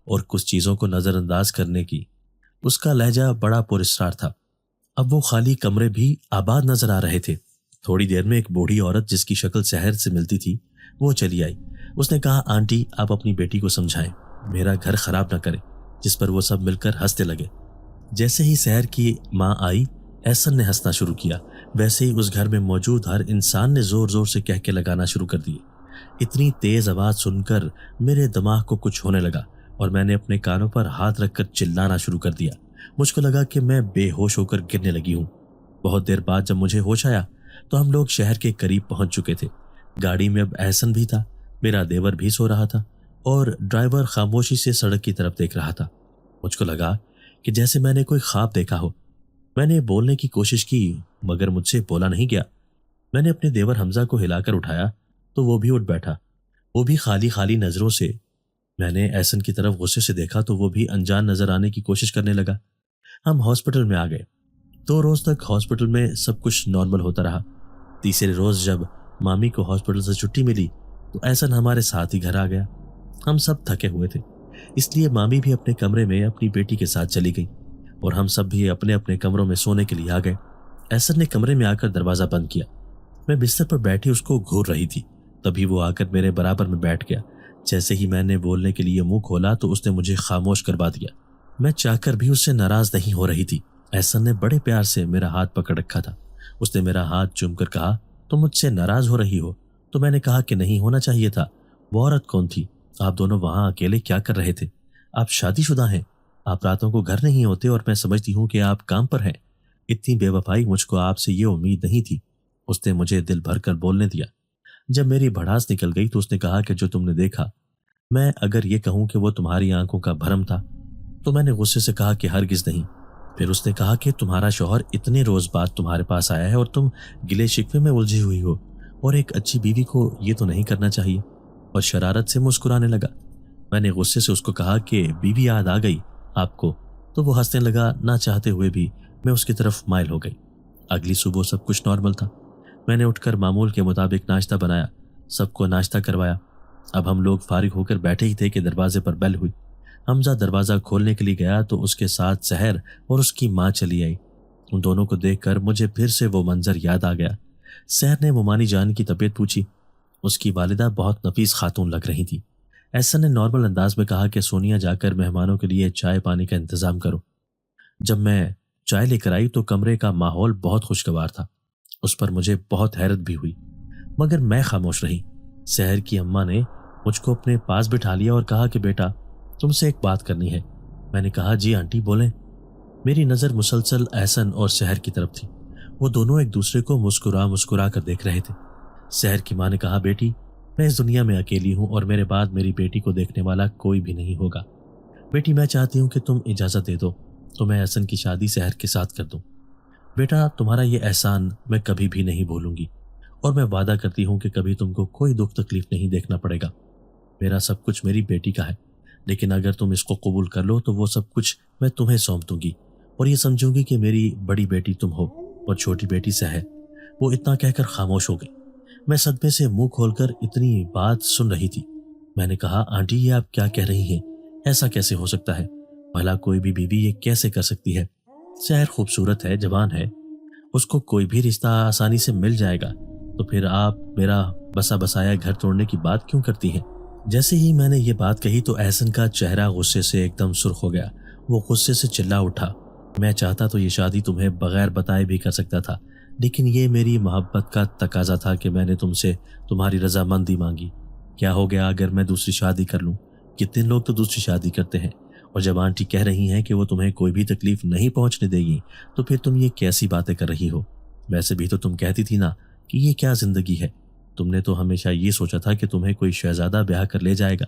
اور کچھ چیزوں کو نظر انداز کرنے کی۔ اس کا لہجہ بڑا پراسرار تھا۔ اب وہ خالی کمرے بھی آباد نظر آ رہے تھے۔ تھوڑی دیر میں ایک بوڑھی عورت جس کی شکل سحر سے ملتی تھی وہ چلی آئی۔ اس نے کہا، آنٹی آپ اپنی بیٹی کو سمجھائیں، میرا گھر خراب نہ کرے، جس پر وہ سب مل کر ہنستے لگے۔ جیسے ہی سحر کی ماں آئی احسن نے ہنسنا شروع کیا، ویسے ہی اس گھر میں موجود ہر انسان نے زور زور سے کہہ کے لگانا شروع کر دیے۔ اتنی تیز آواز سن کر میرے دماغ کو کچھ ہونے لگا اور میں نے اپنے کانوں پر ہاتھ رکھ کر چلانا شروع کر دیا۔ مجھ کو لگا کہ میں بے ہوش ہو کر گرنے لگی ہوں۔ بہت دیر بعد جب مجھے ہوش آیا تو ہم لوگ شہر کے قریب پہنچ چکے تھے۔ گاڑی میں اب احسن بھی تھا، میرا دیور بھی سو رہا تھا اور ڈرائیور خاموشی سے سڑک کی طرف دیکھ رہا تھا۔ مجھ کو لگا کہ جیسے میں نے کوئی خواب دیکھا ہو۔ میں نے بولنے کی کوشش کی مگر مجھ سے بولا نہیں گیا۔ میں نے اپنے دیور حمزہ کو ہلا کر اٹھایا تو وہ بھی اٹھ بیٹھا، وہ بھی خالی خالی نظروں سے۔ میں نے احسن کی طرف غصے سے دیکھا تو وہ بھی انجان نظر آنے کی کوشش کرنے لگا۔ ہم ہاسپٹل میں آ گئے۔ 2 روز تک ہاسپٹل میں سب کچھ نارمل ہوتا رہا۔ تیسرے روز جب مامی کو ہاسپٹل سے چھٹی ملی تو احسن ہمارے ساتھ ہی گھر آ گیا۔ ہم سب تھکے ہوئے تھے، اس لیے مامی بھی اپنے کمرے میں اپنی بیٹی کے ساتھ چلی گئی اور ہم سب بھی اپنے اپنے کمروں میں سونے کے لیے آ گئے۔ احسن نے کمرے میں آ کر دروازہ بند کیا۔ میں بستر پر بیٹھی اس کو گھور رہی تھی، تبھی وہ آ کر میرے برابر میں بیٹھ گیا۔ جیسے ہی میں نے بولنے کے لیے منہ کھولا تو اس نے مجھے خاموش کروا دیا۔ میں چاہ کر بھی اس سے ناراض نہیں ہو رہی تھی۔ احسن نے بڑے پیار سے میرا ہاتھ پکڑ رکھا تھا۔ اس نے میرا ہاتھ چوم کر کہا، تم مجھ سے ناراض ہو رہی ہو؟ تو میں نے کہا کہ نہیں ہونا چاہیے تھا۔ وہ عورت کون تھی؟ آپ دونوں وہاں اکیلے کیا کر رہے تھے؟ آپ شادی شدہ ہیں، آپ راتوں کو گھر نہیں ہوتے اور میں سمجھتی ہوں کہ آپ کام پر ہیں۔ اتنی بے وفائی مجھ کو آپ سے یہ امید نہیں تھی۔ اس نے مجھے دل بھر کر بولنے دیا۔ جب میری بھڑاس نکل گئی تو اس نے کہا کہ جو تم نے دیکھا، میں اگر یہ کہوں کہ وہ تمہاری آنکھوں کا بھرم تھا تو میں نے غصے سے کہا کہ ہرگز نہیں۔ پھر اس نے کہا کہ تمہارا شوہر اتنے روز بعد تمہارے پاس آیا ہے اور تم گلے شکوے میں الجھی ہوئی ہو، اور ایک اچھی بیوی کو یہ تو نہیں کرنا چاہیے، اور شرارت سے مسکرانے لگا۔ میں نے غصے سے اس کو کہا کہ بیوی یاد آ گئی آپ کو؟ تو وہ ہنسنے لگا۔ نہ چاہتے ہوئے بھی میں اس کی طرف مائل ہو گئی۔ اگلی صبح سب کچھ نارمل تھا۔ میں نے اٹھ کر معمول کے مطابق ناشتہ بنایا، سب کو ناشتہ کروایا۔ اب ہم لوگ فارغ ہو کر بیٹھے ہی تھے کہ دروازے پر بیل ہوئی۔ حمزہ دروازہ کھولنے کے لیے گیا تو اس کے ساتھ سحر اور اس کی ماں چلی آئی۔ ان دونوں کو دیکھ کر مجھے پھر سے وہ منظر یاد آ گیا۔ سحر نے مومانی جان کی طبیعت پوچھی۔ اس کی والدہ بہت نفیس خاتون لگ رہی تھی۔ احسن نے نارمل انداز میں کہا کہ سونیا جا کر مہمانوں کے لیے چائے پانی کا انتظام کرو۔ جب میں چائے لے کر آئی تو کمرے کا ماحول بہت خوشگوار تھا۔ اس پر مجھے بہت حیرت بھی ہوئی، مگر میں خاموش رہی۔ سحر کی اماں نے مجھ کو اپنے پاس بٹھا لیا اور کہا کہ بیٹا تم سے ایک بات کرنی ہے۔ میں نے کہا جی آنٹی بولیں۔ میری نظر مسلسل احسن اور سحر کی طرف تھی۔ وہ دونوں ایک دوسرے کو مسکرا کر دیکھ رہے تھے۔ سحر کی ماں نے کہا بیٹی میں اس دنیا میں اکیلی ہوں اور میرے بعد میری بیٹی کو دیکھنے والا کوئی بھی نہیں ہوگا۔ بیٹی میں چاہتی ہوں کہ تم اجازت دے دو تو میں احسن کی شادی سحر کے ساتھ کر دوں۔ بیٹا تمہارا یہ احسان میں کبھی بھی نہیں بھولوں گی اور میں وعدہ کرتی ہوں کہ کبھی تم کو کوئی دکھ تکلیف نہیں دیکھنا پڑے گا۔ میرا سب کچھ میری بیٹی کا ہے، لیکن اگر تم اس کو قبول کر لو تو وہ سب کچھ میں تمہیں سونپ دوں گی اور یہ سمجھوں گی کہ میری بڑی بیٹی تم ہو اور چھوٹی بیٹی سحر۔ وہ اتنا کہہ کر خاموش ہو گئی۔ میں صدمے سے منہ کھول کر اتنی بات سن رہی تھی۔ میں نے کہا آنٹی یہ آپ کیا کہہ رہی ہیں؟ ایسا کیسے ہو سکتا ہے؟ بھلا کوئی بھی بیوی یہ کیسے کر سکتی ہے؟ سحر خوبصورت ہے، جوان ہے، اس کو کوئی بھی رشتہ آسانی سے مل جائے گا، تو پھر آپ میرا بسا بسایا گھر توڑنے کی بات کیوں کرتی ہیں؟ جیسے ہی میں نے یہ بات کہی تو احسن کا چہرہ غصے سے ایک دم سرخ ہو گیا۔ وہ غصے سے چلا اٹھا۔ میں چاہتا تو یہ شادی تمہیں بغیر بتائے بھی کر سکتا تھا، لیکن یہ میری محبت کا تقاضا تھا کہ میں نے تم سے تمہاری رضامندی مانگی۔ کیا ہو گیا اگر میں دوسری شادی کر لوں؟ کتنے لوگ تو دوسری شادی کرتے ہیں، اور جب آنٹی کہہ رہی ہیں کہ وہ تمہیں کوئی بھی تکلیف نہیں پہنچنے دے گی تو پھر تم یہ کیسی باتیں کر رہی ہو؟ ویسے بھی تو تم کہتی تھی نا کہ یہ کیا زندگی ہے۔ تم نے تو ہمیشہ یہ سوچا تھا کہ تمہیں کوئی شہزادہ بیاہ کر لے جائے گا،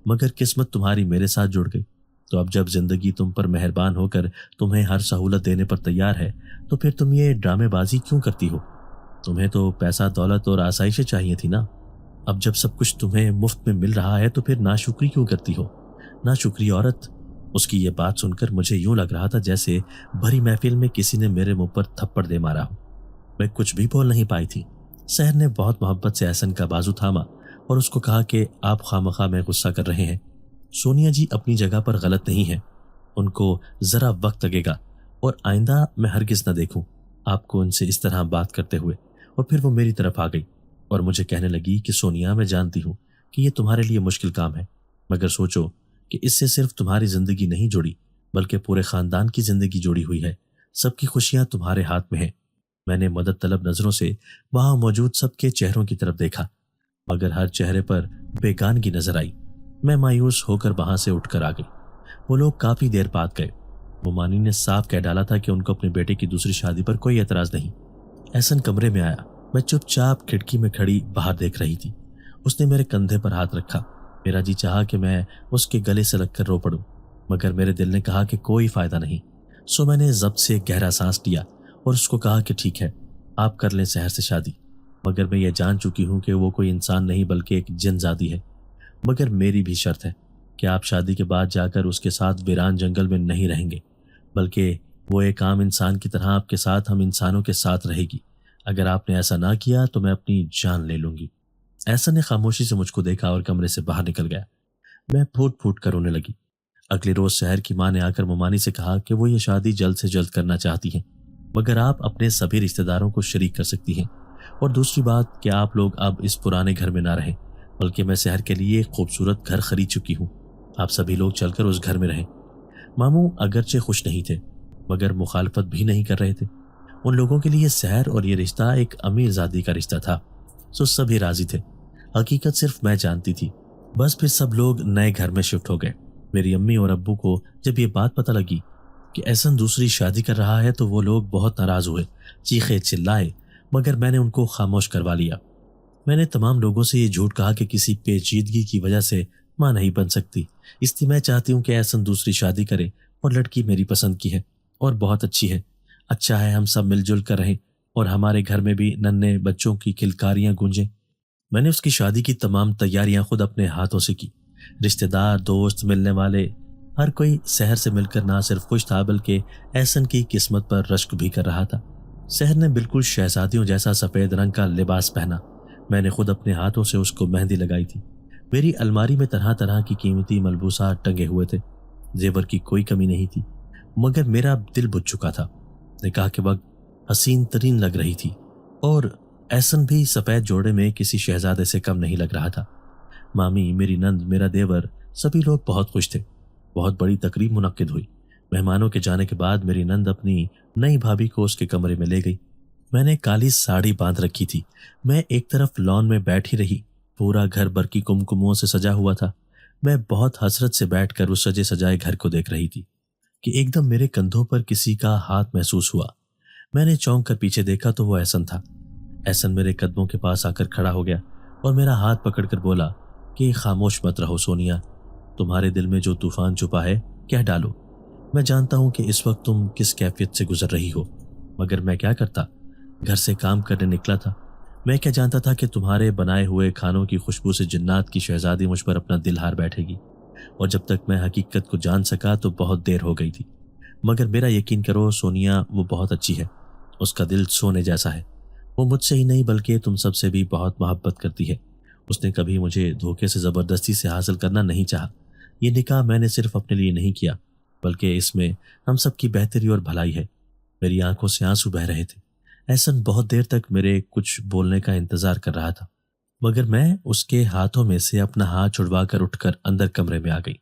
مگر قسمت تمہاری میرے ساتھ جڑ گئی۔ تو اب جب زندگی تم پر مہربان ہو کر تمہیں ہر سہولت دینے پر تیار ہے تو پھر تم یہ ڈرامے بازی کیوں کرتی ہو؟ تمہیں تو پیسہ دولت اور آسائشیں چاہیے تھی نا۔ اب جب سب کچھ تمہیں مفت میں مل رہا ہے تو پھر ناشکری کیوں کرتی ہو؟ ناشکری عورت۔ اس کی یہ بات سن کر مجھے یوں لگ رہا تھا جیسے بھری محفل میں کسی نے میرے منہ پر تھپڑ دے مارا ہو۔ میں کچھ بھی بول نہیں پائی تھی۔ سحر نے بہت محبت سے احسن کا بازو تھاما اور اس کو کہا کہ آپ خامخواہ میں غصہ کر رہے ہیں۔ سونیا جی اپنی جگہ پر غلط نہیں ہے، ان کو ذرا وقت لگے گا اور آئندہ میں ہرگز نہ دیکھوں آپ کو ان سے اس طرح بات کرتے ہوئے۔ اور پھر وہ میری طرف آ گئی اور مجھے کہنے لگی کہ سونیا میں جانتی ہوں کہ یہ تمہارے لیے مشکل کام ہے، مگر سوچو کہ اس سے صرف تمہاری زندگی نہیں جڑی بلکہ پورے خاندان کی زندگی جڑی ہوئی ہے۔ سب کی خوشیاں تمہارے ہاتھ میں ہیں۔ میں نے مدد طلب نظروں سے وہاں موجود سب کے چہروں کی طرف دیکھا، مگر ہر چہرے پر بیگانگی نظر آئی۔ میں مایوس ہو کر وہاں سے اٹھ کر آ گئی۔ وہ لوگ کافی دیر بعد گئے۔ مومانی نے صاف کہہ ڈالا تھا کہ ان کو اپنے بیٹے کی دوسری شادی پر کوئی اعتراض نہیں۔ احسن کمرے میں آیا۔ میں چپ چاپ کھڑکی میں کھڑی باہر دیکھ رہی تھی۔ اس نے میرے کندھے پر ہاتھ رکھا۔ میرا جی چاہا کہ میں اس کے گلے سے لگ کر رو پڑوں، مگر میرے دل نے کہا کہ کوئی فائدہ نہیں۔ سو میں نے ضبط سے گہرا سانس لیا اور اس کو کہا کہ ٹھیک ہے، آپ کر لیں سحر سے شادی، مگر میں یہ جان چکی ہوں کہ وہ کوئی انسان نہیں بلکہ ایک جن زادی ہے۔ مگر میری بھی شرط ہے کہ آپ شادی کے بعد جا کر اس کے ساتھ ویران جنگل میں نہیں رہیں گے، بلکہ وہ ایک عام انسان کی طرح آپ کے ساتھ ہم انسانوں کے ساتھ رہے گی۔ اگر آپ نے ایسا نہ کیا تو میں اپنی جان لے لوں گی۔ احسن نے خاموشی سے مجھ کو دیکھا اور کمرے سے باہر نکل گیا۔ میں پھوٹ پھوٹ کر رونے لگی۔ اگلے روز سحر کی ماں نے آ کر مومانی سے کہا کہ وہ یہ شادی جلد سے جلد کرنا چاہتی ہیں، مگر آپ اپنے سبھی رشتہ داروں کو شریک کر سکتی ہیں، اور دوسری بات کہ آپ لوگ اب اس پرانے گھر میں نہ رہیں، بلکہ میں سحر کے لیے ایک خوبصورت گھر خرید چکی ہوں۔ آپ سبھی لوگ چل کر اس گھر میں رہیں۔ ماموں اگرچہ خوش نہیں تھے مگر مخالفت بھی نہیں کر رہے تھے۔ ان لوگوں کے لیے سحر اور یہ رشتہ ایک امیر زادی کا رشتہ تھا، سو سبھی راضی تھے۔ حقیقت صرف میں جانتی تھی۔ بس پھر سب لوگ نئے گھر میں شفٹ ہو گئے۔ میری امی اور ابو کو جب یہ بات پتہ لگی کہ احسن دوسری شادی کر رہا ہے تو وہ لوگ بہت ناراض ہوئے، چیخے چلائے، مگر میں نے ان کو خاموش کروا لیا۔ میں نے تمام لوگوں سے یہ جھوٹ کہا کہ کسی پیچیدگی کی وجہ سے ماں نہیں بن سکتی، اس لیے میں چاہتی ہوں کہ احسن دوسری شادی کرے، اور لڑکی میری پسند کی ہے اور بہت اچھی ہے۔ اچھا ہے ہم سب مل جل کر رہیں اور ہمارے گھر میں بھی ننھے بچوں کی کھلکاریاں گونجیں۔ میں نے اس کی شادی کی تمام تیاریاں خود اپنے ہاتھوں سے کی۔ رشتہ دار، دوست، ملنے والے ہر کوئی سحر سے مل کر نہ صرف خوش تھا بلکہ احسن کی قسمت پر رشک بھی کر رہا تھا۔ سحر نے بالکل شہزادیوں جیسا سفید رنگ کا لباس پہنا۔ میں نے خود اپنے ہاتھوں سے اس کو مہندی لگائی تھی۔ میری الماری میں طرح طرح کی قیمتی ملبوسات ٹنگے ہوئے تھے، زیور کی کوئی کمی نہیں تھی، مگر میرا دل بجھ چکا تھا۔ نکاح کے وقت حسین ترین لگ رہی تھی اور احسن بھی سفید جوڑے میں کسی شہزادے سے کم نہیں لگ رہا تھا۔ مامی، میری نند، میرا دیور، سبھی لوگ بہت خوش تھے۔ بہت بڑی تقریب منعقد ہوئی۔ مہمانوں کے جانے کے بعد میری نند اپنی نئی بھابھی کو اس کے کمرے میں لے گئی۔ میں نے کالی ساڑی باندھ رکھی تھی۔ میں ایک طرف لان میں بیٹھی رہی۔ پورا گھر برقی کمکموں سے سجا ہوا تھا۔ میں بہت حسرت سے بیٹھ کر اس سجے سجائے گھر کو دیکھ رہی تھی کہ ایک دم میرے کندھوں پر کسی کا ہاتھ محسوس ہوا۔ میں نے چونک کر پیچھے دیکھا تو وہ احسن تھا۔ احسن میرے قدموں کے پاس آ کر کھڑا ہو گیا اور میرا ہاتھ پکڑ کر بولا کہ خاموش مت رہو سونیا، تمہارے دل میں جو طوفان چھپا ہے کہہ ڈالو۔ میں جانتا ہوں کہ اس وقت تم کس کیفیت سے گزر رہی ہو، مگر میں کیا کرتا، گھر سے کام کرنے نکلا تھا۔ میں کیا جانتا تھا کہ تمہارے بنائے ہوئے کھانوں کی خوشبو سے جنات کی شہزادی مجھ پر اپنا دل ہار بیٹھے گی، اور جب تک میں حقیقت کو جان سکا تو بہت دیر ہو گئی تھی۔ مگر میرا یقین کرو سونیا، وہ بہت اچھی ہے، اس کا دل سونے جیسا ہے۔ وہ مجھ سے ہی نہیں بلکہ تم سب سے بھی بہت محبت کرتی ہے۔ اس نے کبھی مجھے دھوکے سے زبردستی سے حاصل کرنا نہیں چاہا۔ یہ نکاح میں نے صرف اپنے لیے نہیں کیا بلکہ اس میں ہم سب کی بہتری اور بھلائی ہے۔ میری آنکھوں سے آنسو بہہ رہے تھے۔ احسن بہت دیر تک میرے کچھ بولنے کا انتظار کر رہا تھا، مگر میں اس کے ہاتھوں میں سے اپنا ہاتھ چھڑوا کر اٹھ کر اندر کمرے میں آ گئی۔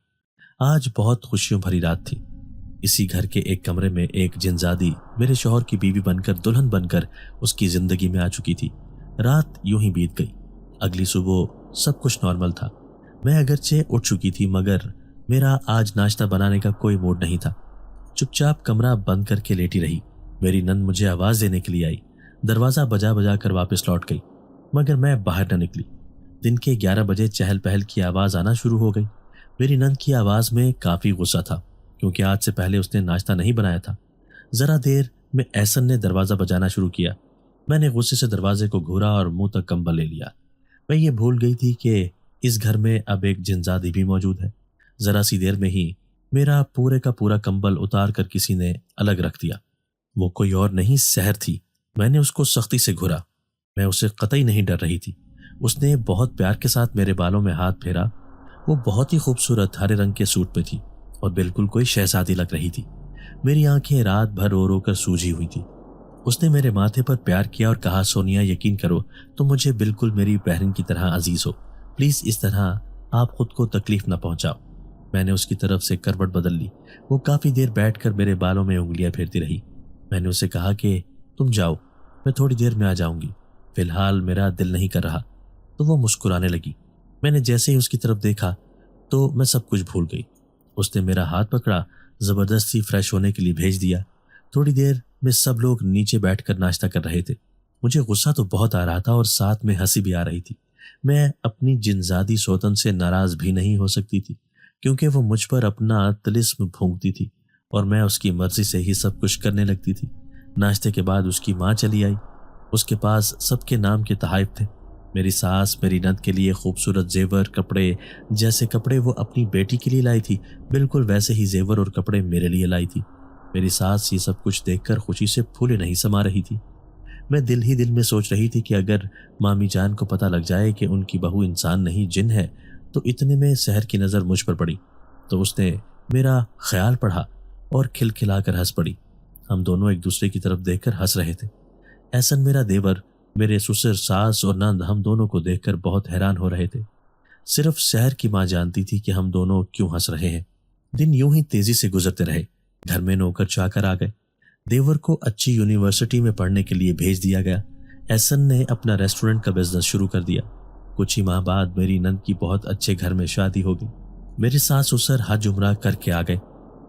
آج بہت خوشیوں بھری رات تھی۔ اسی گھر کے ایک کمرے میں ایک جنزادی میرے شوہر کی بیوی بن کر، دلہن بن کر اس کی زندگی میں آ چکی تھی۔ رات یوں ہی بیت گئی۔ اگلی صبح سب کچھ نارمل تھا۔ میں اگرچہ اٹھ چکی تھی مگر میرا آج ناشتہ بنانے کا کوئی موڈ نہیں تھا۔ چپ چاپ کمرہ بند کر کے لیٹی رہی۔ میری نند مجھے آواز دینے کے لیے آئی، دروازہ بجا بجا کر واپس لوٹ گئی، مگر میں باہر نہ نکلی۔ دن کے 11 بجے چہل پہل کی آواز آنا شروع ہو گئی۔ میری نند کی آواز میں کافی غصہ تھا کیونکہ آج سے پہلے اس نے ناشتہ نہیں بنایا تھا۔ ذرا دیر میں احسن نے دروازہ بجانا شروع کیا۔ میں نے غصے سے دروازے کو گھورا اور منہ تک کمبل لے لیا۔ میں یہ بھول گئی تھی کہ اس گھر میں اب ایک جنزادی بھی موجود ہے۔ ذرا سی دیر میں ہی میرا پورے کا پورا کمبل اتار کر کسی نے الگ رکھ دیا۔ وہ کوئی اور نہیں، سحر تھی۔ میں نے اس کو سختی سے گھورا۔ میں اسے قطعی نہیں ڈر رہی تھی۔ اس نے بہت پیار کے ساتھ میرے بالوں میں ہاتھ پھیرا۔ وہ بہت ہی خوبصورت ہرے رنگ کے سوٹ پہ تھی اور بالکل کوئی شہزادی لگ رہی تھی۔ میری آنکھیں رات بھر رو رو کر سوجی ہوئی تھی۔ اس نے میرے ماتھے پر پیار کیا اور کہا، سونیا یقین کرو تم مجھے بالکل میری بہن کی طرح عزیز ہو، پلیز اس طرح آپ خود کو تکلیف نہ پہنچاؤ۔ میں نے اس کی طرف سے کروٹ بدل لی۔ وہ کافی دیر بیٹھ کر میرے بالوں میں انگلیاں پھیرتی رہی۔ میں نے اسے کہا کہ تم جاؤ، میں تھوڑی دیر میں آ جاؤں گی، فی الحال میرا دل نہیں کر رہا۔ تو وہ مسکرانے لگی۔ میں نے جیسے ہی اس کی طرف دیکھا تو میں سب کچھ بھول گئی۔ اس نے میرا ہاتھ پکڑا، زبردستی فریش ہونے کے لیے بھیج دیا۔ تھوڑی دیر میں سب لوگ نیچے بیٹھ کر ناشتہ کر رہے تھے۔ مجھے غصہ تو بہت آ رہا تھا اور ساتھ میں ہنسی بھی آ رہی تھی۔ میں اپنی جنزادی سوتن سے ناراض بھی نہیں ہو سکتی تھی کیونکہ وہ مجھ پر اپنا طلسم پھونکتی تھی اور میں اس کی مرضی سے ہی سب کچھ کرنے لگتی تھی۔ ناشتے کے بعد اس کی ماں چلی آئی۔ اس کے پاس سب کے نام کے تحائف تھے۔ میری ساس میری نند کے لیے خوبصورت زیور، کپڑے، جیسے کپڑے وہ اپنی بیٹی کے لیے لائی تھی بالکل ویسے ہی زیور اور کپڑے میرے لیے لائی تھی۔ میری ساس یہ سب کچھ دیکھ کر خوشی سے پھولے نہیں سما رہی تھی۔ میں دل ہی دل میں سوچ رہی تھی کہ اگر مامی جان کو پتہ لگ جائے کہ ان کی بہو انسان نہیں جن ہے تو اتنے میں سحر کی نظر مجھ پر پڑی تو اس نے میرا خیال پڑھا اور کھلکھلا کر ہنس پڑی۔ ہم دونوں ایک دوسرے کی طرف دیکھ کر ہنس رہے تھے۔ احسن میرا دیور، میرے سسر، ساس اور نند ہم دونوں کو دیکھ کر بہت حیران ہو رہے تھے۔ صرف سحر کی ماں جانتی تھی کہ ہم دونوں کیوں ہنس رہے ہیں۔ دن یوں ہی تیزی سے گزرتے رہے۔ گھر میں نوکر چاکر آ گئے۔ دیور کو اچھی یونیورسٹی میں پڑھنے کے لیے بھیج دیا گیا۔ احسن نے اپنا ریسٹورنٹ کا بزنس شروع کر دیا۔ کچھ ہی ماہ بعد میری نند کی بہت اچھے گھر میں شادی ہو گئی۔ میرے ساس سسر حج عمرہ کر کے آ گئے۔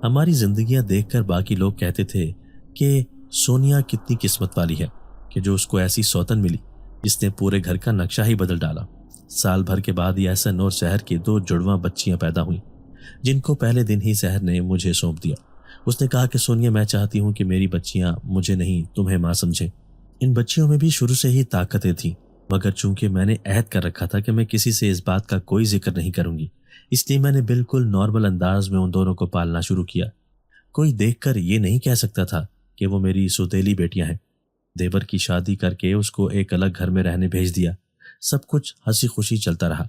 ہماری زندگیاں دیکھ کر باقی لوگ کہتے تھے کہ سونیا کتنی قسمت والی ہے کہ جو اس کو ایسی سوتن ملی جس نے پورے گھر کا نقشہ ہی بدل ڈالا۔ سال بھر کے بعد احسن اور سحر کی 2 جڑواں بچیاں پیدا ہوئیں جن کو پہلے دن ہی سحر نے مجھے سونپ دیا۔ اس نے کہا کہ سونیا میں چاہتی ہوں کہ میری بچیاں مجھے نہیں تمہیں ماں سمجھیں۔ ان بچیوں میں بھی شروع سے ہی طاقتیں تھیں مگر چونکہ میں نے عہد کر رکھا تھا کہ میں کسی سے اس بات کا کوئی ذکر نہیں کروں گی، اس لیے میں نے بالکل نارمل انداز میں ان دونوں کو پالنا شروع کیا۔ کوئی دیکھ کر یہ نہیں کہہ سکتا تھا کہ وہ میری سوتیلی بیٹیاں ہیں۔ دیور کی شادی کر کے اس کو ایک الگ گھر میں رہنے بھیج دیا۔ سب کچھ ہنسی خوشی چلتا رہا۔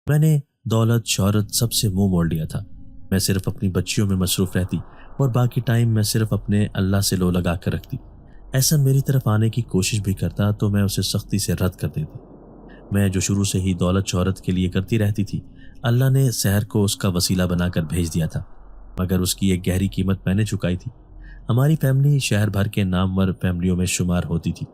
میں نے دولت شہرت سب سے منہ موڑ لیا تھا۔ میں صرف اپنی بچیوں میں مصروف رہتی اور باقی ٹائم میں صرف اپنے اللہ سے لو لگا کر رکھتی۔ ایسا میری طرف آنے کی کوشش بھی کرتا تو میں اسے سختی سے رد کر دیتی۔ میں جو شروع سے ہی دولت شہرت کے لیے کرتی رہتی تھی، اللہ نے سحر کو اس کا وسیلہ بنا کر بھیج دیا تھا، مگر اس کی ایک گہری قیمت میں نے چکائی تھی۔ ہماری فیملی شہر بھر کے نامور فیملیوں میں شمار ہوتی تھی۔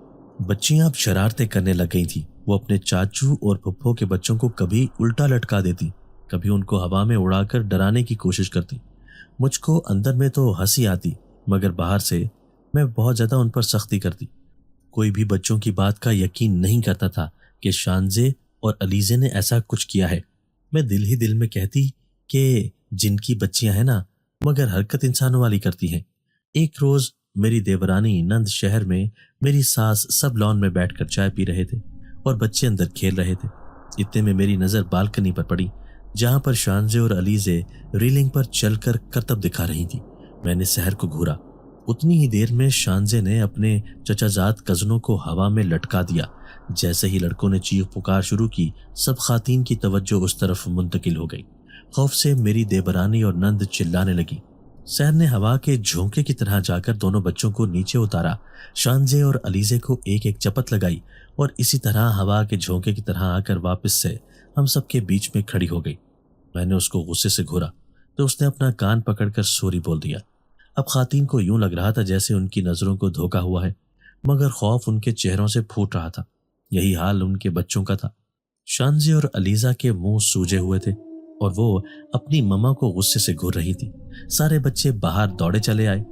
بچیاں اب شرارتیں کرنے لگ گئی تھیں۔ وہ اپنے چاچو اور پھپھو کے بچوں کو کبھی الٹا لٹکا دیتی، کبھی ان کو ہوا میں اڑا کر ڈرانے کی کوشش کرتی۔ مجھ کو اندر میں تو ہنسی آتی، مگر باہر سے میں بہت زیادہ ان پر سختی کرتی۔ کوئی بھی بچوں کی بات کا یقین نہیں کرتا تھا کہ شانزے اور علیزے نے ایسا کچھ کیا ہے۔ میں دل ہی دل میں کہتی کہ جن کی بچیاں ہیں نا، مگر حرکت انسانوں والی کرتی ہیں۔ ایک روز میری دیورانی نند شہر میں، میری ساس سب لان میں بیٹھ کر چائے پی رہے تھے اور بچے اندر کھیل رہے تھے۔ اتنے میں میری نظر بالکنی پر پڑی، جہاں پر شانزے اور علیزے ریلنگ پر چل کر کرتب دکھا رہی تھی۔ میں نے سحر کو گھورا۔ اتنی ہی دیر میں شانزے نے اپنے چچا زاد کزنوں کو ہوا میں لٹکا دیا۔ جیسے ہی لڑکوں نے چیخ پکار شروع کی، سب خواتین کی توجہ اس طرف منتقل ہو گئی۔ خوف سے میری دیورانی اور نند چلانے لگی۔ سحر نے ہوا کے جھونکے کی طرح جا کر دونوں بچوں کو نیچے اتارا، شانزے اور علیزے کو ایک ایک چپت لگائی اور اسی طرح ہوا کے جھونکے کی طرح آ کر واپس سے ہم سب کے بیچ میں کھڑی ہو گئی۔ میں نے اس کو غصے سے گھورا تو اس نے اپنا کان پکڑ کر سوری بول دیا۔ اب خواتین کو یوں لگ رہا تھا جیسے ان کی نظروں کو دھوکا ہوا ہے، مگر خوف ان کے چہروں سے پھوٹ رہا تھا۔ یہی حال ان کے بچوں کا تھا۔ شانزے اور علیزہ کے منہ سوجے ہوئے تھے اور وہ اپنی مما کو غصے سے گھور رہی تھی۔ سارے بچے باہر دوڑے چلے آئے۔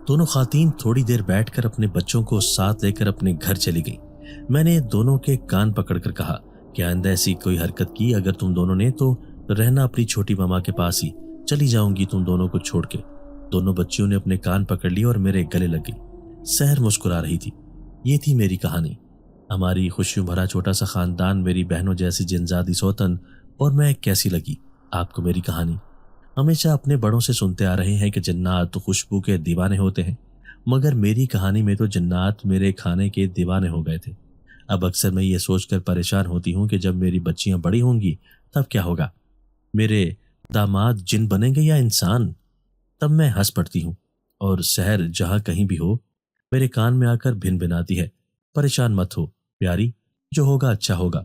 دونوں خواتین تھوڑی دیر بیٹھ کر اپنے بچوں کو ساتھ لے کر اپنے گھر چلی گئی۔ میں نے دونوں کے کان پکڑ کر کہا کہ آئندہ ایسی کوئی حرکت کی اگر تم دونوں نے تو رہنا اپنی چھوٹی مما کے پاس ہی، چلی جاؤں گی تم دونوں کو چھوڑ کے۔ دونوں بچیوں نے اپنے کان پکڑ لی اور میرے گلے لگ گئی۔ سحر مسکرا رہی تھی۔ یہ تھی میری کہانی۔ ہماری خوشیوں بھرا چھوٹا سا خاندان، میری بہنوں جیسی جنزادی سوتن اور میں، کیسی لگی آپ کو میری کہانی؟ ہمیشہ اپنے بڑوں سے سنتے آ رہے ہیں کہ جنات خوشبو کے دیوانے ہوتے ہیں، مگر میری کہانی میں تو جنات میرے کھانے کے دیوانے ہو گئے تھے۔ اب اکثر میں یہ سوچ کر پریشان ہوتی ہوں کہ جب میری بچیاں بڑی ہوں گی تب کیا ہوگا؟ میرے داماد جن بنیں گے یا انسان؟ تب میں ہنس پڑتی ہوں اور سحر جہاں کہیں بھی ہو میرے کان میں آ کر بھن بھناتی ہے، پریشان مت ہو پیاری، جو ہوگا اچھا ہوگا۔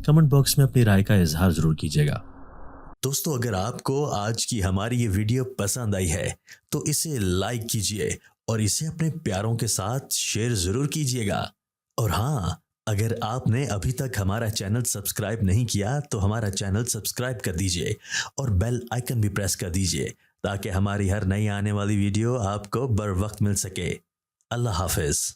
کمنٹ باکس میں اپنی رائے کا اظہار ضرور کیجیے گا۔ دوستو، اگر آپ کو آج کی ہماری یہ ویڈیو پسند آئی ہے تو اسے لائک کیجئے اور اسے اپنے پیاروں کے ساتھ شیئر ضرور کیجئے گا۔ اور ہاں، اگر آپ نے ابھی تک ہمارا چینل سبسکرائب نہیں کیا تو ہمارا چینل سبسکرائب کر دیجئے اور بیل آئیکن بھی پریس کر دیجئے تاکہ ہماری ہر نئی آنے والی ویڈیو آپ کو بر وقت مل سکے۔ اللہ حافظ۔